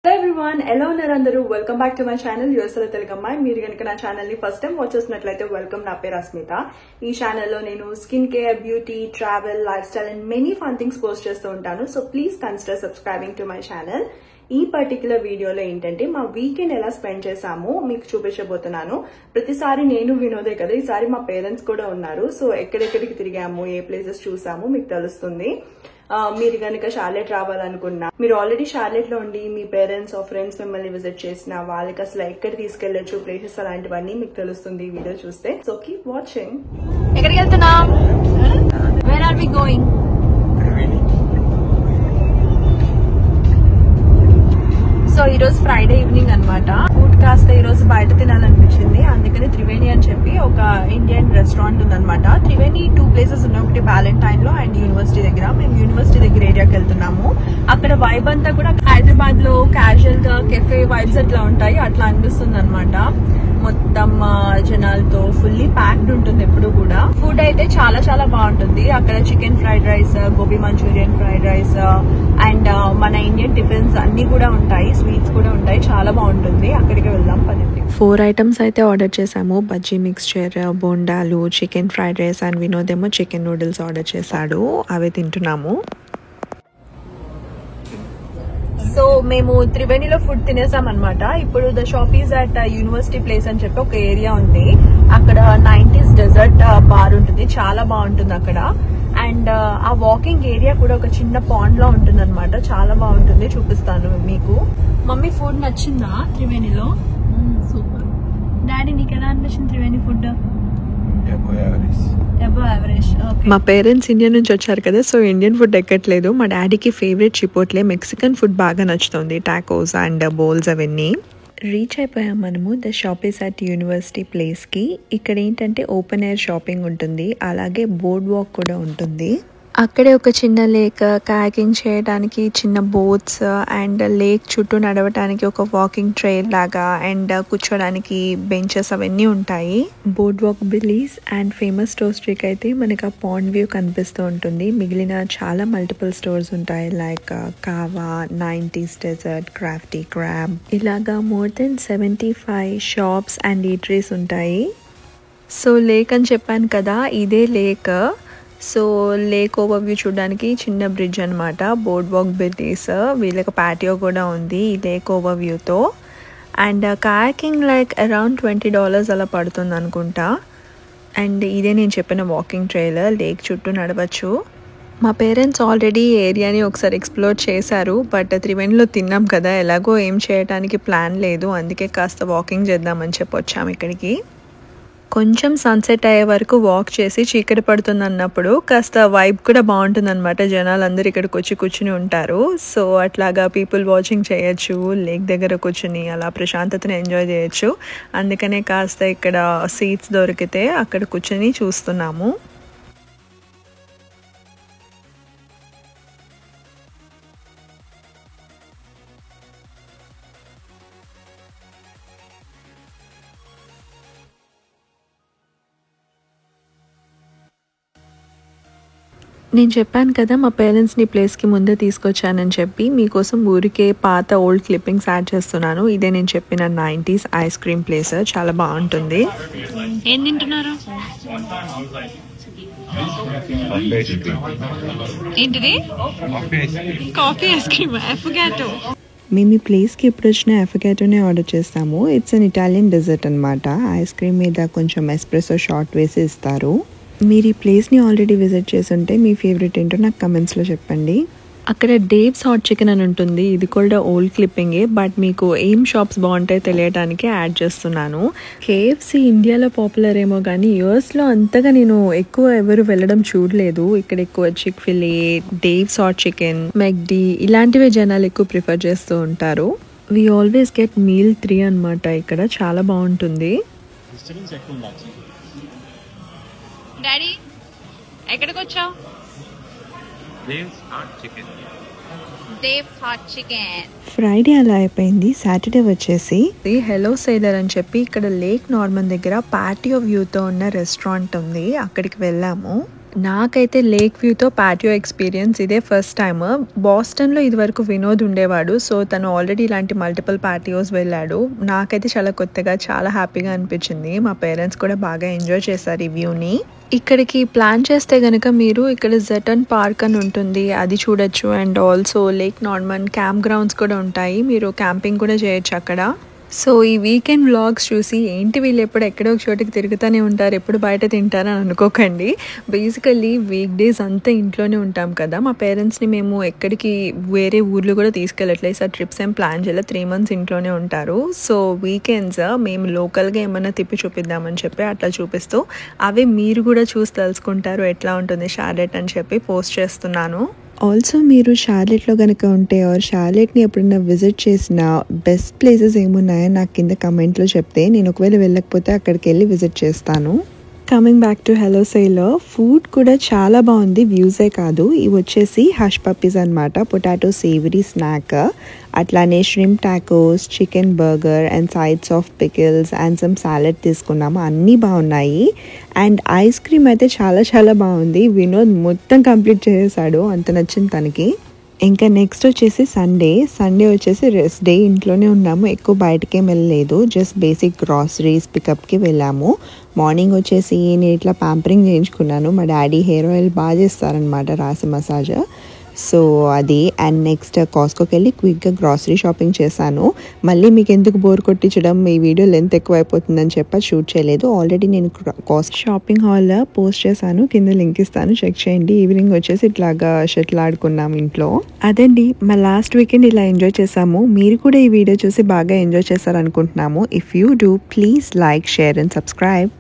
Hello everyone, hello narandaru. Welcome back to my channel USL Telugamma. మీరు గనుక నా channel ని ఫస్ట్ టైం వాచ్ చేస్తున్నట్లయితే వెల్కమ్. నా పేరు అస్మిత. ఈ ఛానల్ లో నేను skin care, beauty, travel, life style and many fun things post చేస్తూ ఉంటాను. So please consider subscribing to my channel. ఈ పర్టికులర్ వీడియోలో ఏంటంటే మా వీకెండ్ ఎలా స్పెండ్ చేసామో మీకు చూపించబోతున్నాను. ప్రతిసారి నేను వినోదే కదా, ఈసారి మా పేరెంట్స్ కూడా ఉన్నారు. సో ఎక్కడెక్కడికి తిరిగాము, ఏ ప్లేసెస్ చూసాము మీకు తెలుస్తుంది. మీరు కనుక షార్లెట్ రావాలనుకున్నా, మీరు ఆల్రెడీ షార్లెట్ లో ఉండి మీ పేరెంట్స్ ఆర్ ఫ్రెండ్స్ మిమ్మల్ని విజిట్ చేసిన వాళ్ళకి అసలు ఎక్కడ తీసుకెళ్లొచ్చు, ప్లేసెస్ అలాంటివన్నీ మీకు తెలుస్తుంది ఈ వీడియో చూస్తే. So keep watching. ఎక్కడికి వెళ్తున్నాం? Where are we going? So ఈ రోజు ఫ్రైడే ఈవినింగ్ అన్నమాట. ఫుడ్ కాస్త ఈ రోజు బయట తినాలనిపించింది, అందుకని త్రివేణి అని చెప్పి ఒక ఇండియన్ రెస్టారెంట్ ఉందన్నమాట. త్రివేణి 2 ప్లేసెస్ ఉన్నాయి, ఒకటి వ్యాలంటైన్ లో అండ్ యూనివర్సిటీ దగ్గర. మేము యూనివర్సిటీ దగ్గర ఏరియాకి వెళ్తున్నాము. అక్కడ వైబ్ అంతా కూడా హైదరాబాద్ లో క్యాజువల్ గా కెఫే వైబ్స్ అట్లా ఉంటాయి, అట్లా అనిపిస్తుంది అనమాట. మొత్తం జనాలతో ఫుల్లీ ప్యాక్డ్ ఉంటుంది ఎప్పుడు కూడా. ఫుడ్ అయితే చాలా చాలా బాగుంటుంది. అక్కడ chicken fried rice, gobi Manchurian fried rice and మన ఇండియన్ టిఫిన్స్ అన్ని కూడా ఉంటాయి, స్వీట్స్ కూడా ఉంటాయి. చాలా బాగుంటుంది. అక్కడికి వెళ్దాం పదండి. 4 ఐటమ్స్ అయితే ఆర్డర్ చేసాము. బజ్జీ మిక్స్చర్, బోండాలు, chicken fried rice and Vinod ఏమో చికెన్ నూడిల్స్ ఆర్డర్ చేశాడు. అవి తింటున్నాము. సో మేము త్రివేణిలో ఫుడ్ తినేసాం అనమాట. ఇప్పుడు the shop is at university place అని చెప్పి ఒక ఏరియా ఉంది. అక్కడ 90s డెజర్ట్ బార్ ఉంటుంది, చాలా బాగుంటుంది అక్కడ. అండ్ ఆ వాకింగ్ ఏరియా కూడా ఒక చిన్న పాండ్ లో ఉంటుంది అనమాట, చాలా బాగుంటుంది. చూపిస్తాను మీకు. మమ్మీ ఫుడ్ నచ్చిందా త్రివేణిలో? సూపర్. డాడీ నీకు ఎలా అనిపించింది త్రివేణి ఫుడ్? మా పేరెంట్స్ ఇండియా నుంచి వచ్చారు కదా, సో ఇండియన్ ఫుడ్ ఎక్కట్లేదు. మా డాడీకి ఫేవరెట్ చిపోట్లే మెక్సికన్ ఫుడ్ బాగా నచ్చుతుంది, టాకోస్ అండ్ బౌల్స్ అవన్నీ. రీచ్ అయిపోయాం మనము. The shop is at university ప్లేస్కి. ఇక్కడ ఏంటంటే ఓపెన్ ఎయిర్ షాపింగ్ ఉంటుంది, అలాగే బోర్డ్ వాక్ కూడా ఉంటుంది. అక్కడే ఒక చిన్న లేక్, కయాకింగ్ చేయడానికి చిన్న బోట్స్ అండ్ లేక్ చుట్టూ నడవడానికి ఒక వాకింగ్ ట్రైల్ లాగా అండ్ కూర్చోడానికి బెంచెస్ అవన్నీ ఉంటాయి. Boardwalk Billy's and famous store స్ట్రీక్ అయితే మనకు ఆ పాండ్ వ్యూ కనిపిస్తూ ఉంటుంది. మిగిలిన చాలా మల్టిపుల్ స్టోర్స్ ఉంటాయి, లైక్ కావా, 90s డెజర్ట్, క్రాఫ్టీ క్రాబ్, ఇలాగా more than 75 shops and eateries ఉంటాయి. సో లేక్ అని చెప్పాను కదా, ఇదే lake. So lake over view చూడడానికి చిన్న బ్రిడ్జ్ అనమాట. బోర్డ్ వాక్ బిలీస్, వీళ్ళకి ప్యాటియో కూడా ఉంది ఈ లేక్ ఓవర్ వ్యూతో. అండ్ కయాకింగ్ లైక్ అరౌండ్ $20 అలా పడుతుంది అనుకుంటా. అండ్ ఇదే నేను చెప్పిన వాకింగ్ ట్రైల్, లేక్ చుట్టూ నడవచ్చు. మా పేరెంట్స్ ఆల్రెడీ ఏరియాని ఒకసారి ఎక్స్ప్లోర్ చేశారు, బట్ త్రివేణిలో తిన్నాం కదా, ఎలాగో ఏం చేయడానికి ప్లాన్ లేదు, అందుకే కాస్త వాకింగ్ చేద్దామని చెప్పి వచ్చాము ఇక్కడికి. కొంచెం సన్సెట్ అయ్యే వరకు వాక్ చేసి చీకటి పడుతుంది అన్నప్పుడు కాస్త వైబ్ కూడా బాగుంటుంది అనమాట. జనాలందరూ ఇక్కడికి వచ్చి కూర్చుని ఉంటారు. సో అట్లాగా పీపుల్ వాచింగ్ చేయొచ్చు, లేక్ దగ్గర కూర్చుని అలా ప్రశాంతతను ఎంజాయ్ చేయొచ్చు. అందుకనే కాస్త ఇక్కడ సీట్స్ దొరికితే అక్కడ కూర్చుని చూస్తున్నాము. నేను చెప్పాను కదా మా పేరెంట్స్ని ప్లేస్కి ముందే తీసుకొచ్చానని చెప్పి. మీకోసం ఊరికే పాత ఓల్డ్ క్లిప్పింగ్స్ యాడ్ చేస్తున్నాను. ఇదే నేను చెప్పిన 90s ఐస్ క్రీమ్ ప్లేస్, చాలా బాగుంటుంది. ఏం తింటున్నారు? ఏంటిది? Coffee ice cream, affogato. మేము ఈ ప్లేస్కి ఎప్పుడు వచ్చినా అఫోగాటోనే ఆర్డర్ చేస్తాము. ఇట్స్ అన్ ఇటాలియన్ డెజర్ట్ అనమాట. ఐస్ క్రీమ్ మీద కొంచెం ఎస్ప్రెసో షాట్ వేసి ఇస్తారు. మీరు ఈ ప్లేస్ని ఆల్రెడీ విజిట్ చేసి ఉంటే మీ ఫేవరెట్ ఏంటో నాకు కమెంట్స్లో చెప్పండి. అక్కడ డేవ్స్ హాట్ చికెన్ అని ఉంటుంది, ఇది కూడా ఓల్డ్ క్లిప్పింగే, బట్ మీకు ఏం షాప్స్ బాగుంటాయో తెలియడానికి యాడ్ చేస్తున్నాను. KFC ఇండియాలో పాపులర్ ఏమో కానీ యూఎస్లో అంతగా నేను ఎక్కువ ఎవరు వెళ్ళడం చూడలేదు. ఇక్కడ ఎక్కువ చిక్-ఫిల్-ఏ, డేవ్స్ హాట్ చికెన్, మెక్డీ ఇలాంటివే జనాలు ఎక్కువ ప్రిఫర్ చేస్తూ ఉంటారు. వి ఆల్వేస్ గెట్ మీల్ 3 అనమాట. ఇక్కడ చాలా బాగుంటుంది. డాడీ ఎక్కడికి వచ్చావు? ఫ్రైడే అలా అయిపోయింది. సాటర్డే వచ్చేసి హెలో సేలర్ అని చెప్పి ఇక్కడ లేక్ నార్మన్ దగ్గర పాటియో వ్యూతో ఉన్న రెస్టారెంట్ ఉంది, అక్కడికి వెళ్ళాము. నాకైతే లేక్ వ్యూతో ప్యాటియో ఎక్స్పీరియన్స్ ఇదే ఫస్ట్ టైం. బాస్టన్లో ఇదివరకు వినోద్ ఉండేవాడు, సో తను ఆల్రెడీ ఇలాంటి మల్టిపుల్ ప్యాటియోస్ వెళ్ళాడు. నాకైతే చాలా కొత్తగా చాలా హ్యాపీగా అనిపించింది. మా పేరెంట్స్ కూడా బాగా ఎంజాయ్ చేశారు ఈ వ్యూని. ఇక్కడికి ప్లాన్ చేస్తే కనుక మీరు ఇక్కడ జెటన్ పార్క్ అని ఉంటుంది, అది చూడొచ్చు. And also lake Norman camp grounds కూడా ఉంటాయి, మీరు క్యాంపింగ్ కూడా చేయొచ్చు అక్కడ. సో ఈ వీకెండ్ వ్లాగ్స్ చూసి ఏంటి వీళ్ళు ఎప్పుడు ఎక్కడో ఒక చోటికి తిరుగుతూనే ఉంటారు, ఎప్పుడు బయట తింటారని అనుకోకండి. బేసికల్లీ వీక్ డేస్ అంతా ఇంట్లోనే ఉంటాం కదా. మా పేరెంట్స్ని మేము ఎక్కడికి వేరే ఊర్లు కూడా తీసుకెళ్ళట్లేదు, సార్ ట్రిప్స్ ఏం ప్లాన్ చేయలేదు, 3 months ఇంట్లోనే ఉంటారు. సో వీకెండ్స్ మేము లోకల్గా ఏమైనా తిప్పి చూపిద్దామని చెప్పి అట్లా చూపిస్తూ అవే మీరు కూడా చూసి తెలుసుకుంటారు ఎట్లా ఉంటుంది షార్లెట్ అని చెప్పి పోస్ట్ చేస్తున్నాను. ఆల్సో మీరు షార్లెట్లో కనుక ఉంటే ఆర్ షార్లెట్ని ఎప్పుడైనా విజిట్ చేసిన బెస్ట్ ప్లేసెస్ ఏమున్నాయో నాకు కింద కమెంట్లో చెప్తే నేను ఒకవేళ వెళ్ళకపోతే అక్కడికి వెళ్ళి విజిట్ చేస్తాను. Coming back to Hello Sailor, food కూడా చాలా బాగుంది, వ్యూసే కాదు. ఇవి వచ్చేసి హష్ పప్పీస్ అనమాట, పొటాటో సేవరీ స్నాక్. అట్లానే shrimp tacos, chicken burger and sides of pickles and some salad తీసుకున్నాము. అన్నీ బాగున్నాయి. అండ్ ఐస్ క్రీమ్ అయితే చాలా చాలా బాగుంది. వినోద్ మొత్తం కంప్లీట్ చేసేసాడు, అంత నచ్చింది తనకి. ఇంకా నెక్స్ట్ వచ్చేసి సండే వచ్చేసి రెస్ట్ డే. ఇంట్లోనే ఉన్నాము, ఎక్కువ బయటకేం వెళ్ళలేదు, జస్ట్ బేసిక్ గ్రాసరీస్ పికప్కి వెళ్ళాము. మార్నింగ్ వచ్చేసి నేను ఇట్లా ప్యాంపరింగ్ చేయించుకున్నాను. మా డాడీ హెయిర్ ఆయిల్ బాగా చేస్తారనమాట, రాసి మసాజ్, సో అది. అండ్ నెక్స్ట్ కాస్కోకి వెళ్ళి క్విక్గా గ్రాసరీ షాపింగ్ చేశాను. మళ్ళీ మీకు ఎందుకు బోర్ కొట్టించడం, ఈ వీడియో లెంత్ ఎక్కువ అయిపోతుందని చెప్పి షూట్ చేయలేదు. ఆల్రెడీ నేను కాస్ట్ షాపింగ్ హాల్ పోస్ట్ చేశాను, కింద లింక్ ఇస్తాను, చెక్ చేయండి. ఈవినింగ్ వచ్చేసి ఇట్లాగా షటిల్ ఆడుకున్నాం ఇంట్లో. అదండి మా లాస్ట్ వీకెండ్ ఇలా ఎంజాయ్ చేసాము. మీరు కూడా ఈ వీడియో చూసి బాగా ఎంజాయ్ చేశారనుకుంటున్నాము. If you do please like, share and subscribe.